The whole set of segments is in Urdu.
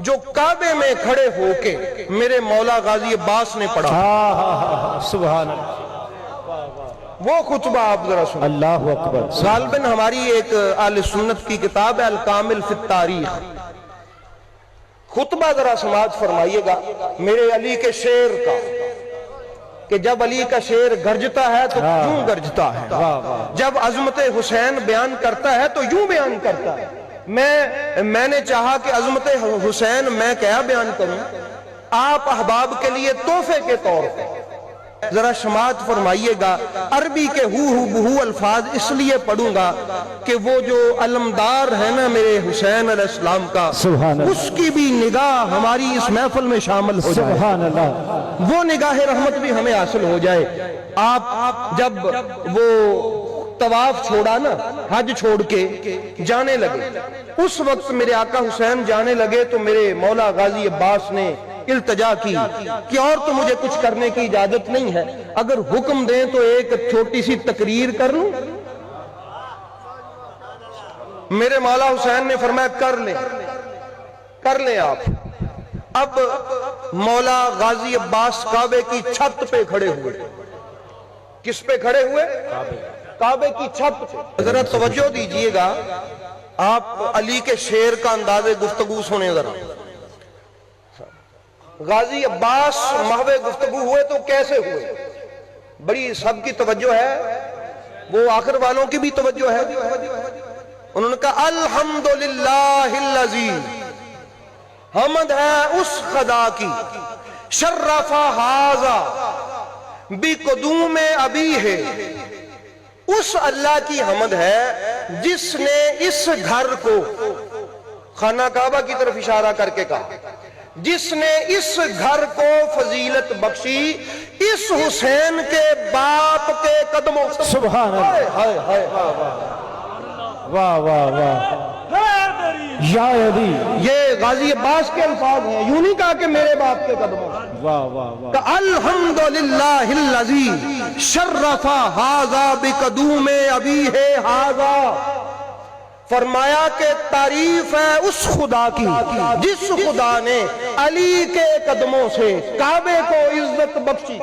جو کعبے میں کھڑے ہو کے میرے مولا غازی عباس نے پڑھا، سبحان اللہ، وہ خطبہ آپ ذرا سنیں۔ اللہ اکبر۔ غالباً ہماری ایک اہل سنت کی کتاب ہے الکامل فی التاریخ، خطبہ ذرا سماعت فرمائیے گا میرے علی کے شعر کا، کہ جب علی کا شعر گرجتا ہے تو یوں گرجتا ہے، جب عظمت حسین بیان کرتا ہے تو یوں بیان کرتا ہے۔ میں نے چاہا کہ عظمت حسین میں کیا بیان کروں، آپ احباب کے لیے تحفے کے طور پر ذرا سماعت فرمائیے گا۔ عربی کے ہو بہو الفاظ اس لیے پڑھوں گا کہ وہ جو علمدار ہے نا میرے حسین علیہ السلام کا، اس کی بھی نگاہ ہماری اس محفل میں شامل ہو جائے، سبحان اللہ، وہ نگاہ رحمت بھی ہمیں حاصل ہو جائے۔ آپ جب وہ طواف چھوڑا نا، حج چھوڑ کے جانے لگے، اس وقت میرے آقا حسین جانے لگے تو میرے مولا غازی عباس نے التجا کی کہ اور تو مجھے کچھ کرنے کی اجازت نہیں ہے، اگر حکم دیں تو ایک چھوٹی سی تقریر کر لوں۔ میرے مولا حسین نے فرمایا کر لیں آپ۔ اب مولا غازی عباس کعبے کی چھت پہ کھڑے ہوئے، کس پہ کھڑے ہوئے؟ کعبے کی چھت پہ۔ ذرا توجہ دیجئے گا، آپ علی کے شعر کا انداز گفتگو سنیں ذرا۔ غازی عباس محو گفتگو ہوئے تو کیسے ہوئے؟ بڑی سب کی توجہ ہے، وہ آخر والوں کی بھی توجہ ہے۔ انہوں نے کہا الحمدللہ الذی، حمد ہے اس خدا کی، شرف ھذا بقدوم ابی ہے، اس اللہ کی حمد ہے جس نے اس گھر کو، خانہ کعبہ کی طرف اشارہ کر کے کہا، جس نے اس گھر کو فضیلت بخشی اس حسین کے باپ کے قدموں سے۔ سبحان اللہ، واہ واہ واہ، یا علی، یہ غازی عباس کے الفاظ ہیں، یوں نہیں کہا کہ میرے باپ کے قدموں سے، واہ واہ واہ، کہ الحمدللہ الذی شرف ھذا بقدوم ابیہ ھذا، فرمایا کہ تعریف ہے اس خدا کی جس خدا نے علی کے قدموں سے کعبے کو عزت بخشی۔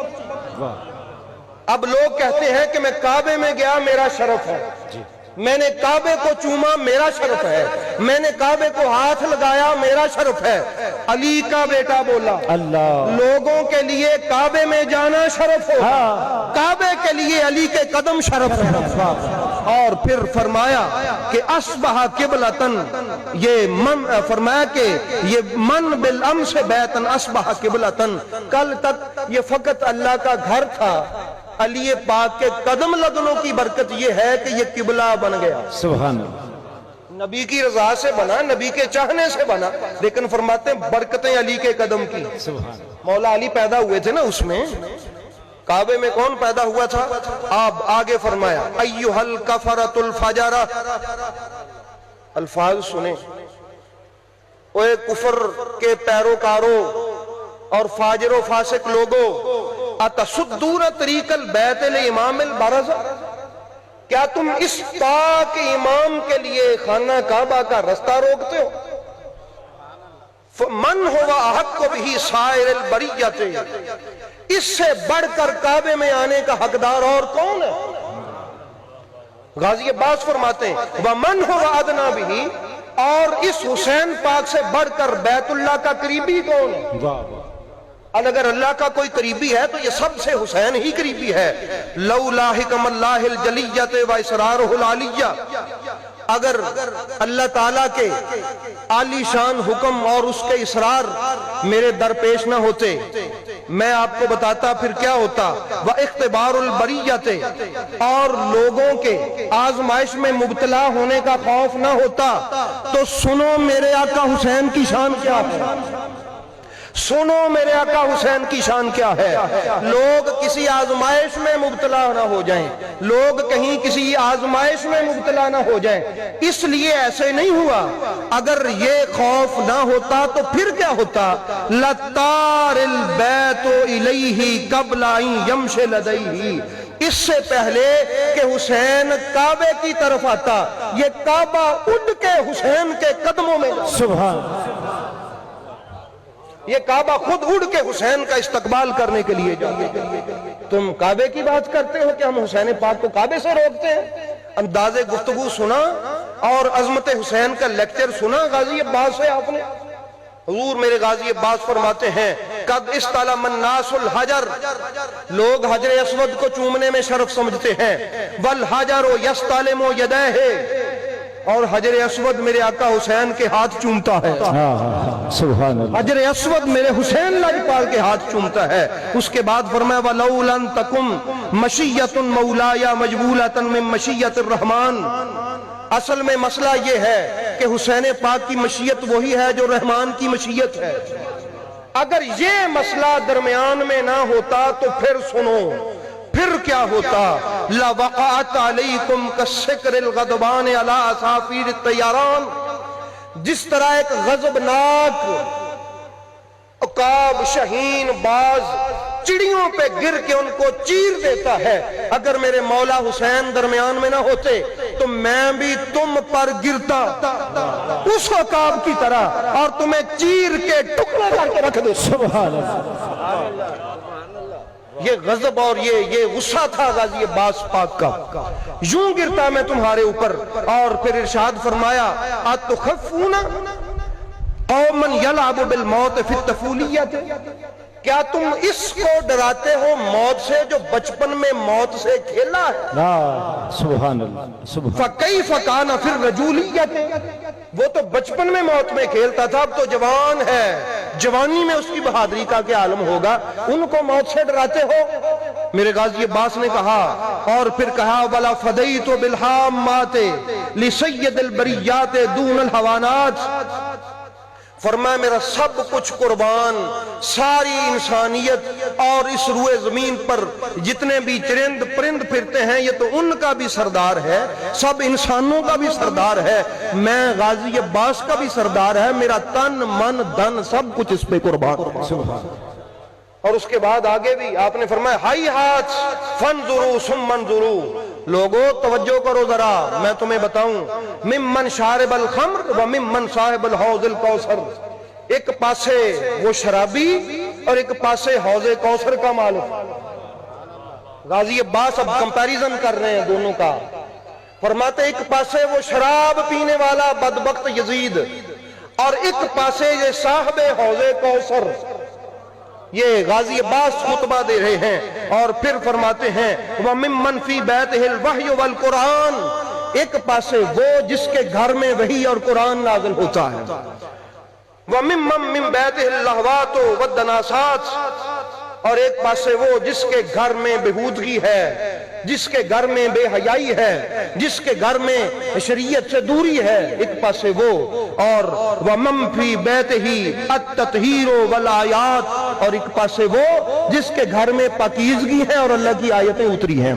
اب لوگ کہتے ہیں کہ میں کعبے میں گیا میرا شرف ہے، میں نے کعبے کو چوما میرا شرف ہے، میں نے کعبے کو ہاتھ لگایا میرا شرف ہے۔ علی کا بیٹا بولا اللہ، لوگوں کے لیے کعبے میں جانا شرف ہو، کعبے کے لیے علی کے قدم شرف ہے۔ اور پھر فرمایا کہ اصبح قبلتن، یہ من فرمایا کہ یہ من بالامس بیتن اصبح قبلتن، کل تک یہ فقط اللہ کا گھر تھا، علی پاک کے قدم لگنوں کی برکت یہ ہے کہ یہ قبلہ بن گیا۔ سبحان اللہ، نبی کی رضا سے بنا، نبی کے چاہنے سے بنا، لیکن فرماتے ہیں برکتیں علی کے قدم کی۔ مولا علی پیدا ہوئے تھے نا اس میں، کعبے میں کون پیدا ہوا تھا؟ آپ آگے فرمایا ایھا الکفرۃ الفجرہ، الفاظ سنیں، اوے کفر کے پیروکاروں اور فاجر و فاسق لوگوں، اتصدون طریق البیت لامام البرز، کیا تم اس پاک امام کے لیے خانہ کعبہ کا رستہ روکتے ہو؟ من هو احق بہ سائر البریۃ، اس سے بڑھ کر کعبے میں آنے کا حقدار اور کون ہے؟ غازی عباس فرماتے ہیں وَمَنْ هُوَ أَدْنَى بِهِ، اور اس حسین پاک سے بڑھ کر بیت اللہ کا قریبی کون ہے؟ اگر اللہ کا کوئی قریبی ہے تو یہ سب سے حسین ہی قریبی ہے۔ لولا حکم اللہ الجلیۃ و اسرارہ العالیہ، اگر اللہ تعالیٰ کے عالی شان حکم اور اس کے اسرار میرے درپیش نہ ہوتے، میں آپ کو بتاتا پھر کیا ہوتا۔ وَاِخْتِبَارُ الْبَرِيَّةِ، اور لوگوں کے آزمائش میں مبتلا ہونے کا خوف نہ ہوتا، تو سنو میرے آقا حسین کی شان کیا ہے، سنو میرے آقا حسین کی شان کیا ہے۔ لوگ کسی آزمائش میں مبتلا نہ ہو جائیں، لوگ کہیں کسی آزمائش میں مبتلا نہ ہو جائیں، اس لیے ایسے نہیں ہوا۔ اگر یہ خوف نہ ہوتا تو پھر کیا ہوتا؟ لَطَّارِ الْبَيْتُ إِلَيْهِ قَبْلَ أَن يَمْشِيَ لَدَيْهِ، اس سے پہلے کہ حسین کعبے کی طرف آتا، یہ کعبہ اٹھ کے حسین کے قدموں میں جاتا۔ سبحان، یہ کعبہ خود اڑ کے حسین کا استقبال کرنے کے لیے جاتا ہے۔ تم کعبے کی بات کرتے ہو کہ ہم حسین پاک کو کعبے سے روکتے ہیں؟ انداز گفتگو سنا اور عظمت حسین کا لیکچر سنا غازی عباس سے آپ نے؟ حضور میرے غازی عباس فرماتے ہیں قد استلم الناس الحجر، لوگ حجر اسود کو چومنے میں شرف سمجھتے ہیں، والحجر یستلم یدیہ، اور حجر اسود میرے آقا حسین کے ہاتھ چومتا ہے۔ سبحان اللہ۔ حجر اسود میرے حسین لاجپال کے ہاتھ چومتا ہے۔ اس کے بعد فرمایا وَلَوْ لَن تَكُمْ مَشِيَّةٌ مَوْلَايَ مَجْبُولَةً مِّن مَشِيَّةِ الرَّحْمَانِ، اصل میں مسئلہ یہ ہے کہ حسین پاک کی مشیت وہی ہے جو رحمان کی مشیت ہے۔ اگر یہ مسئلہ درمیان میں نہ ہوتا تو پھر سنو پھر کیا ہوتا، لَوَقَعَتْ عَلَيْكُمْ كَالسِّكْرِ الْغَضْبَانِ عَلَىٰ أَصَافِيرِ الطَّيَّرَانِ، جس طرح ایک غضبناک عقاب شاہین باز چڑیوں پہ گر کے ان کو چیر دیتا ہے، اگر میرے مولا حسین درمیان میں نہ ہوتے تو میں بھی تم پر گرتا اس عقاب کی طرح اور تمہیں چیر کے ٹکڑا کر کے رکھ دے۔ سبحان اللہ۔ یہ غضب اور یہ غصہ تھا غازی عباس پاک کا، یوں گرتا میں تمہارے اوپر۔ اور پھر ارشاد فرمایا اتخفون قوما یلعب بالموت فی الطفولیت، کیا تم اس کو ڈراتے ہو موت سے جو بچپن میں موت سے کھیلا ہے؟ سبحان اللہ۔ سبحان فَكَيْفَ كَانَ فِي الرَّجُولِيَّةِ، وہ تو بچپن میں موت میں کھیلتا تھا، اب تو جوان ہے، جوانی میں اس کی بہادری کا کیا عالم ہوگا، ان کو موت سے ڈراتے ہو؟ میرے غازی عباس نے کہا اور پھر کہا وَلَا فَدَيْتُ بِالْحَامَّاتِ لِسَيِّدِ الْبَرِيَّاتِ دُونَ الْحَوَانَاتِ، فرمایا میرا سب کچھ قربان، ساری انسانیت اور اس روئے زمین پر جتنے بھی چرند پرند پھرتے ہیں یہ تو ان کا بھی سردار ہے، سب انسانوں کا بھی سردار ہے، میں غازی عباس کا بھی سردار ہے، میرا تن من دھن سب کچھ اس پہ قربان۔ اور اس کے بعد آگے بھی آپ نے فرمایا ہائی ہاتھ فانظروا ثم انظروا، لوگوں توجہ کرو ذرا میں تمہیں بتاؤں، ممن شارب الخمر و ممن صاحب الحوض الکوثر، ایک پاسے وہ شرابی اور ایک پاسے حوض کوثر کا مالک۔ غازی عباس اب کمپیریزن کر رہے ہیں دونوں کا، فرماتے ایک پاسے وہ شراب پینے والا بدبخت یزید اور ایک پاسے یہ صاحب حوض کوثر۔ یہ غازی عباس خطبہ دے رہے ہیں اور پھر فرماتے ہیں وَمِمَّنْ فِي بَيْتِهِ الْوَحْيُ وَالْقُرْآنِ، ایک پاسے وہ جس کے گھر میں وحی اور قرآن نازل ہوتا ہے، وَمِمَّنْ مِنْ بَيْتِهِ اللَّهْوَاتُ وَالدَّنَاسَاتُ، اور ایک پاسے وہ جس کے گھر میں بہودگی ہے، جس کے گھر میں بے حیائی ہے، جس کے گھر میں شریعت سے دوری ہے، ایک پاسے وہ، اور وَمَنْ فِي بَيْتِهِ التَّطْهِيرُ وَالْآيَاتُ، اور ایک پاسے وہ جس کے گھر میں پاکیزگی ہے اور اللہ کی آیتیں اتری ہیں۔